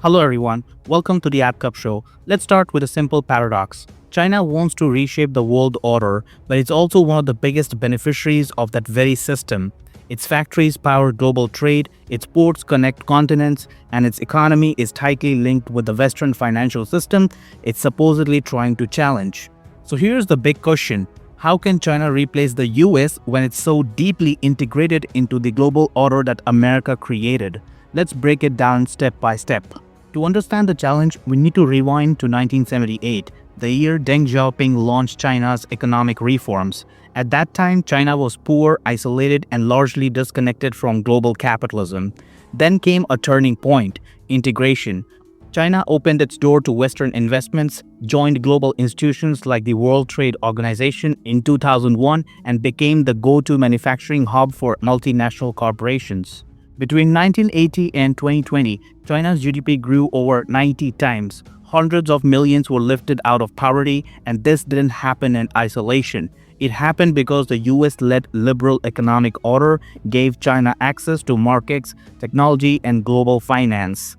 Hello everyone, welcome to the AppCup show. Let's start with a simple paradox. China wants to reshape the world order, but it's also one of the biggest beneficiaries of that very system. Its factories power global trade, its ports connect continents, and its economy is tightly linked with the Western financial system it's supposedly trying to challenge. So here's the big question. How can China replace the US when it's so deeply integrated into the global order that America created? Let's break it down step by step. To understand the challenge, we need to rewind to 1978, the year Deng Xiaoping launched China's economic reforms. At that time, China was poor, isolated, and largely disconnected from global capitalism. Then came a turning point: integration. China opened its door to Western investments, joined global institutions like the World Trade Organization in 2001, and became the go-to manufacturing hub for multinational corporations. Between 1980 and 2020, China's GDP grew over 90 times. Hundreds of millions were lifted out of poverty, and this didn't happen in isolation. It happened because the US-led liberal economic order gave China access to markets, technology, and global finance.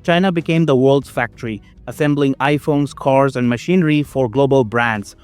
China became the world's factory, assembling iPhones, cars, and machinery for global brands,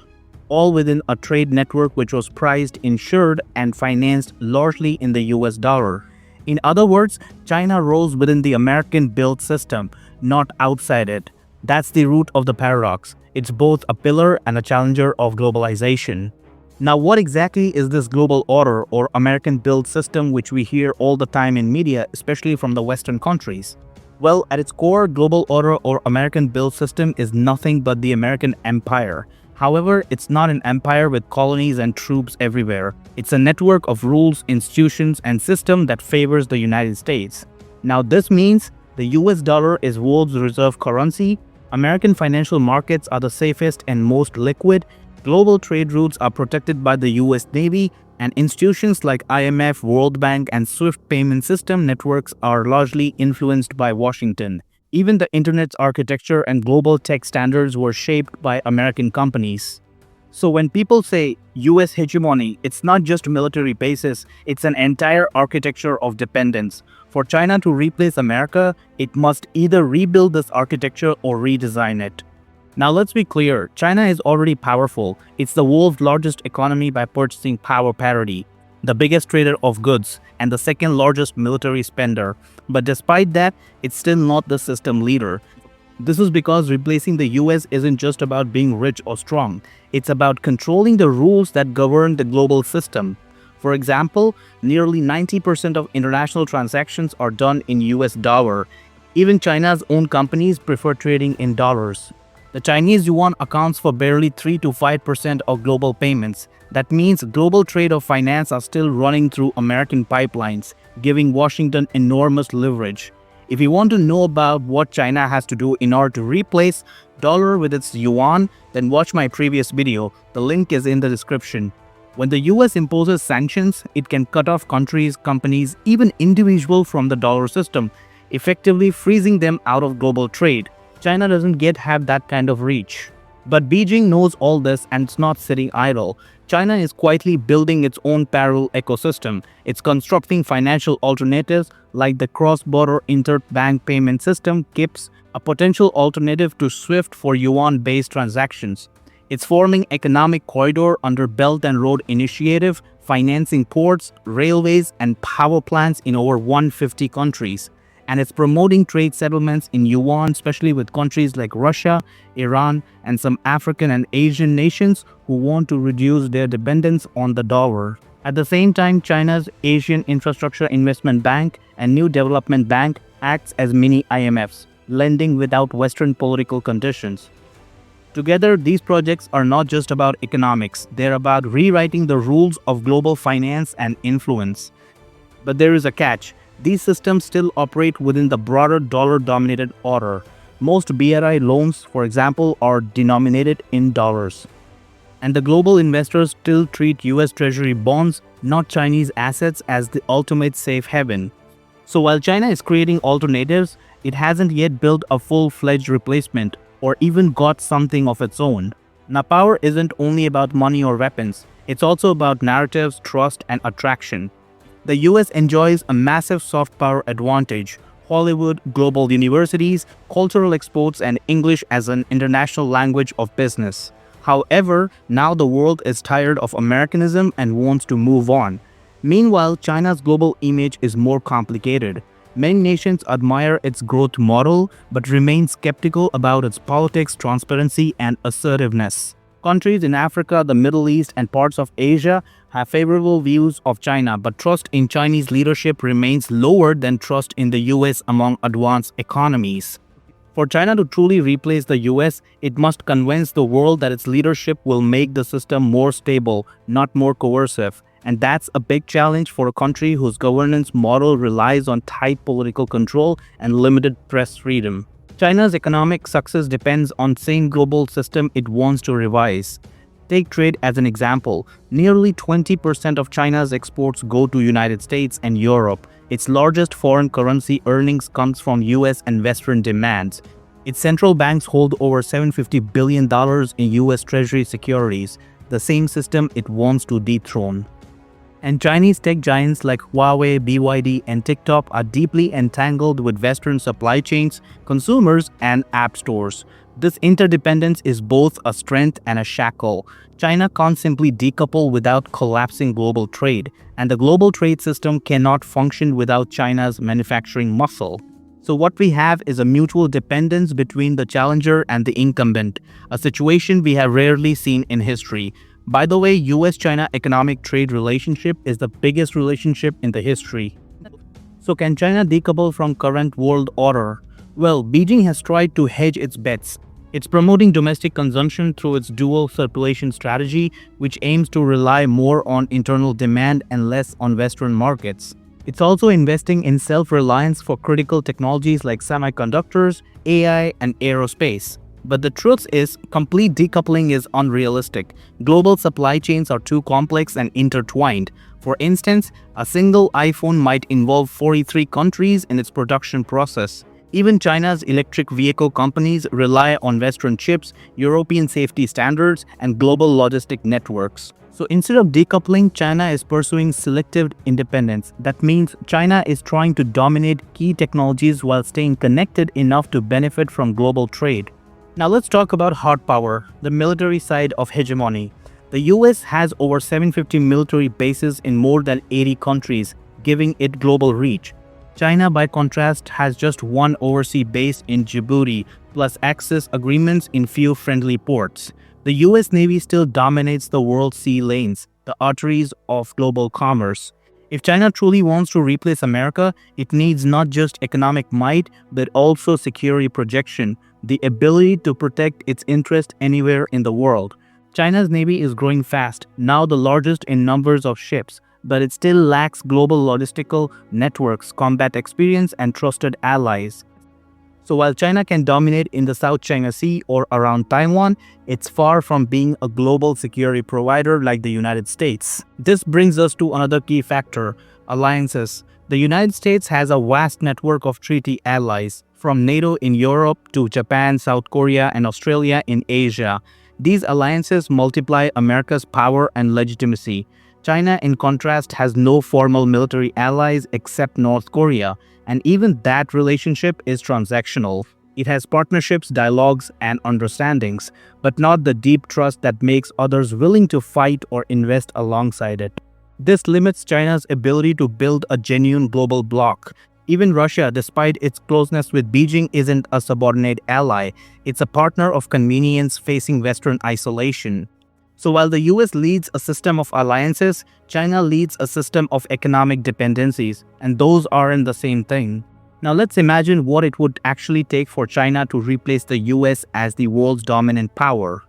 all within a trade network which was priced, insured, and financed largely in the US dollar. In other words, China rose within the American-built system, not outside it. That's the root of the paradox. It's both a pillar and a challenger of globalization. Now, what exactly is this global order or American-built system which we hear all the time in media, especially from the Western countries? Well, at its core, global order or American-built system is nothing but the American empire. However, it's not an empire with colonies and troops everywhere. It's a network of rules, institutions, and system that favors the United States. Now, this means the US dollar is world's reserve currency, American financial markets are the safest and most liquid, global trade routes are protected by the US Navy, and institutions like IMF, World Bank, and SWIFT payment system networks are largely influenced by Washington. Even the internet's architecture and global tech standards were shaped by American companies. So when people say US hegemony, it's not just military bases, it's an entire architecture of dependence. For China to replace America, it must either rebuild this architecture or redesign it. Now let's be clear, China is already powerful. It's the world's largest economy by purchasing power parity, the biggest trader of goods, and the second largest military spender. But despite that, it's still not the system leader. This is because replacing the US isn't just about being rich or strong. It's about controlling the rules that govern the global system. For example, nearly 90% of international transactions are done in US dollar. Even China's own companies prefer trading in dollars. The Chinese yuan accounts for barely 3 to 5% of global payments. That means global trade of finance are still running through American pipelines, giving Washington enormous leverage. If you want to know about what China has to do in order to replace dollar with its yuan, then watch my previous video. The link is in the description. When the US imposes sanctions, it can cut off countries, companies, even individuals from the dollar system, effectively freezing them out of global trade. China doesn't yet have that kind of reach. But Beijing knows all this and it's not sitting idle. China is quietly building its own parallel ecosystem. It's constructing financial alternatives like the cross-border interbank payment system (CIPS), a potential alternative to SWIFT for yuan-based transactions. It's forming economic corridor under Belt and Road Initiative, financing ports, railways, and power plants in over 150 countries. And it's promoting trade settlements in yuan, especially with countries like Russia, Iran, and some African and Asian nations who want to reduce their dependence on the dollar. At the same time, China's Asian Infrastructure Investment Bank and New Development Bank acts as mini IMFs, lending without Western political conditions. Together, these projects are not just about economics, they're about rewriting the rules of global finance and influence. But there is a catch. These systems still operate within the broader dollar-dominated order. Most BRI loans, for example, are denominated in dollars. And the global investors still treat US Treasury bonds, not Chinese assets, as the ultimate safe haven. So while China is creating alternatives, it hasn't yet built a full-fledged replacement or even got something of its own. Now, power isn't only about money or weapons. It's also about narratives, trust, and attraction. The US enjoys a massive soft power advantage, Hollywood, global universities, cultural exports, and English as an international language of business. However, now the world is tired of Americanism and wants to move on. Meanwhile, China's global image is more complicated. Many nations admire its growth model but remain skeptical about its politics, transparency, and assertiveness. Countries in Africa, the Middle East, and parts of Asia have favorable views of China, but trust in Chinese leadership remains lower than trust in the US among advanced economies. For China to truly replace the US, it must convince the world that its leadership will make the system more stable, not more coercive. And that's a big challenge for a country whose governance model relies on tight political control and limited press freedom. China's economic success depends on the same global system it wants to revise. Take trade as an example. Nearly 20% of China's exports go to United States and Europe. Its largest foreign currency earnings comes from US and Western demands. Its central banks hold over $750 billion in US Treasury securities, the same system it wants to dethrone. And Chinese tech giants like Huawei, BYD, and TikTok are deeply entangled with Western supply chains, consumers, and app stores. This interdependence is both a strength and a shackle. China can't simply decouple without collapsing global trade, and the global trade system cannot function without China's manufacturing muscle. So what we have is a mutual dependence between the challenger and the incumbent, a situation we have rarely seen in history. By the way, US-China economic trade relationship is the biggest relationship in the history. So can China decouple from current world order? Well, Beijing has tried to hedge its bets. It's promoting domestic consumption through its dual circulation strategy, which aims to rely more on internal demand and less on Western markets. It's also investing in self-reliance for critical technologies like semiconductors, AI, and aerospace. But the truth is, complete decoupling is unrealistic. Global supply chains are too complex and intertwined. For instance, a single iPhone might involve 43 countries in its production process. Even China's electric vehicle companies rely on Western chips, European safety standards, and global logistic networks. So instead of decoupling, China is pursuing selective independence. That means China is trying to dominate key technologies while staying connected enough to benefit from global trade. Now let's talk about hard power, the military side of hegemony. The US has over 750 military bases in more than 80 countries, giving it global reach. China, by contrast, has just one overseas base in Djibouti, plus access agreements in few friendly ports. The US Navy still dominates the world's sea lanes, the arteries of global commerce. If China truly wants to replace America, it needs not just economic might, but also security projection, the ability to protect its interest anywhere in the world. China's navy is growing fast, now the largest in numbers of ships, but it still lacks global logistical networks, combat experience, and trusted allies. So while China can dominate in the South China Sea or around Taiwan, it's far from being a global security provider like the United States. This brings us to another key factor: alliances. The United States has a vast network of treaty allies, from NATO in Europe to Japan, South Korea, and Australia in Asia. These alliances multiply America's power and legitimacy. China, in contrast, has no formal military allies except North Korea, and even that relationship is transactional. It has partnerships, dialogues, and understandings, but not the deep trust that makes others willing to fight or invest alongside it. This limits China's ability to build a genuine global bloc. Even Russia, despite its closeness with Beijing, isn't a subordinate ally. It's a partner of convenience facing Western isolation. So while the US leads a system of alliances, China leads a system of economic dependencies, and those aren't the same thing. Now let's imagine what it would actually take for China to replace the US as the world's dominant power.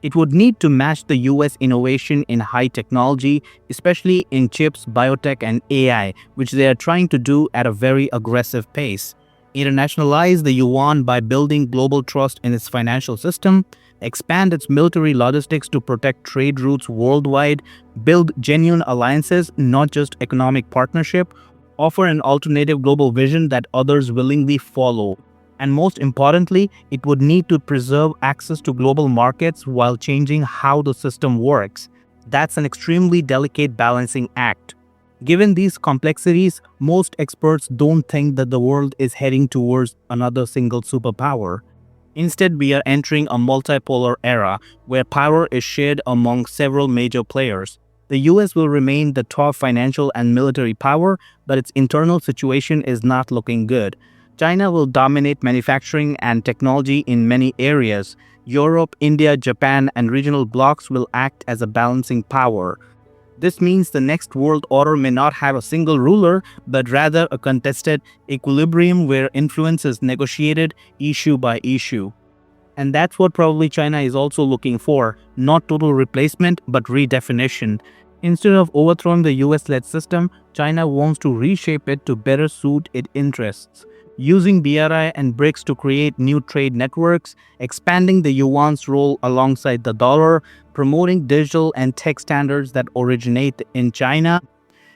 It would need to match the US innovation in high technology, especially in chips, biotech, and AI, which they are trying to do at a very aggressive pace. Internationalize the yuan by building global trust in its financial system, expand its military logistics to protect trade routes worldwide, build genuine alliances, not just economic partnership, offer an alternative global vision that others willingly follow. And most importantly, it would need to preserve access to global markets while changing how the system works. That's an extremely delicate balancing act. Given these complexities, most experts don't think that the world is heading towards another single superpower. Instead, we are entering a multipolar era where power is shared among several major players. The US will remain the top financial and military power, but its internal situation is not looking good. China will dominate manufacturing and technology in many areas. Europe, India, Japan, and regional blocs will act as a balancing power. This means the next world order may not have a single ruler, but rather a contested equilibrium where influence is negotiated issue by issue. And that's what probably China is also looking for, not total replacement, but redefinition. Instead of overthrowing the US led system, China wants to reshape it to better suit its interests. Using BRI and BRICS to create new trade networks, expanding the yuan's role alongside the dollar, promoting digital and tech standards that originate in China,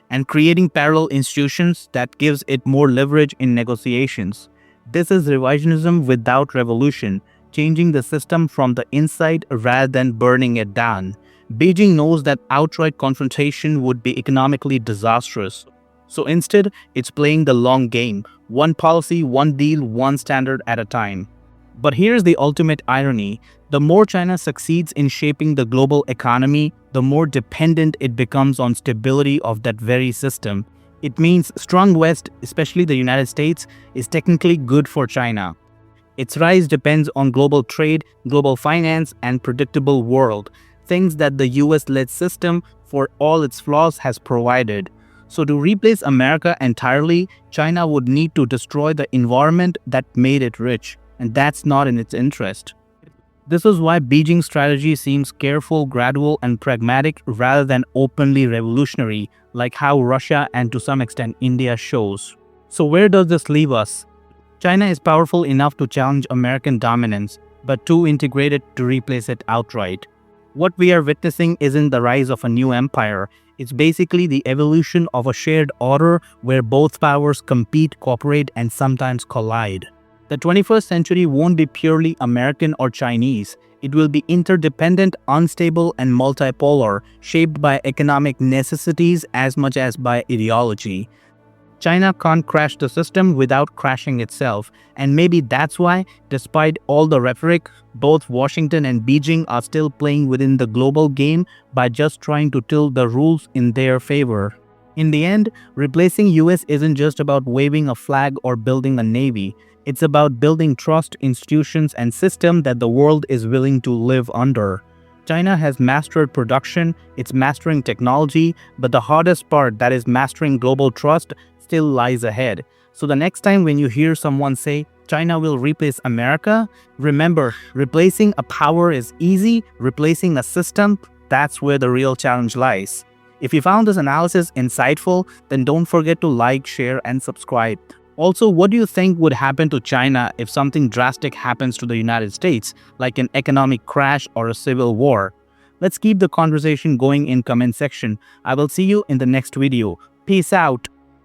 and creating parallel institutions that gives it more leverage in negotiations. This is revisionism without revolution, changing the system from the inside rather than burning it down. Beijing knows that outright confrontation would be economically disastrous. So instead, it's playing the long game, one policy, one deal, one standard at a time. But here's the ultimate irony. The more China succeeds in shaping the global economy, the more dependent it becomes on stability of that very system. It means strong West, especially the United States, is technically good for China. Its rise depends on global trade, global finance, and predictable world, things that the US-led system, for all its flaws, has provided. So to replace America entirely, China would need to destroy the environment that made it rich, and that's not in its interest. This is why Beijing's strategy seems careful, gradual, and pragmatic rather than openly revolutionary, like how Russia and to some extent India shows. So where does this leave us? China is powerful enough to challenge American dominance, but too integrated to replace it outright. What we are witnessing isn't the rise of a new empire, it's basically the evolution of a shared order where both powers compete, cooperate, and sometimes collide. The 21st century won't be purely American or Chinese. It will be interdependent, unstable, and multipolar, shaped by economic necessities as much as by ideology. China can't crash the system without crashing itself, and maybe that's why, despite all the rhetoric, both Washington and Beijing are still playing within the global game by just trying to tilt the rules in their favor. In the end, replacing US isn't just about waving a flag or building a navy. It's about building trust, institutions, and systems that the world is willing to live under. China has mastered production, it's mastering technology, but the hardest part, that is mastering global trust, still lies ahead. So the next time when you hear someone say, China will replace America, remember, replacing a power is easy, replacing a system, that's where the real challenge lies. If you found this analysis insightful, then don't forget to like, share, and subscribe. Also, what do you think would happen to China if something drastic happens to the United States, like an economic crash or a civil war? Let's keep the conversation going in comment section. I will see you in the next video. Peace out.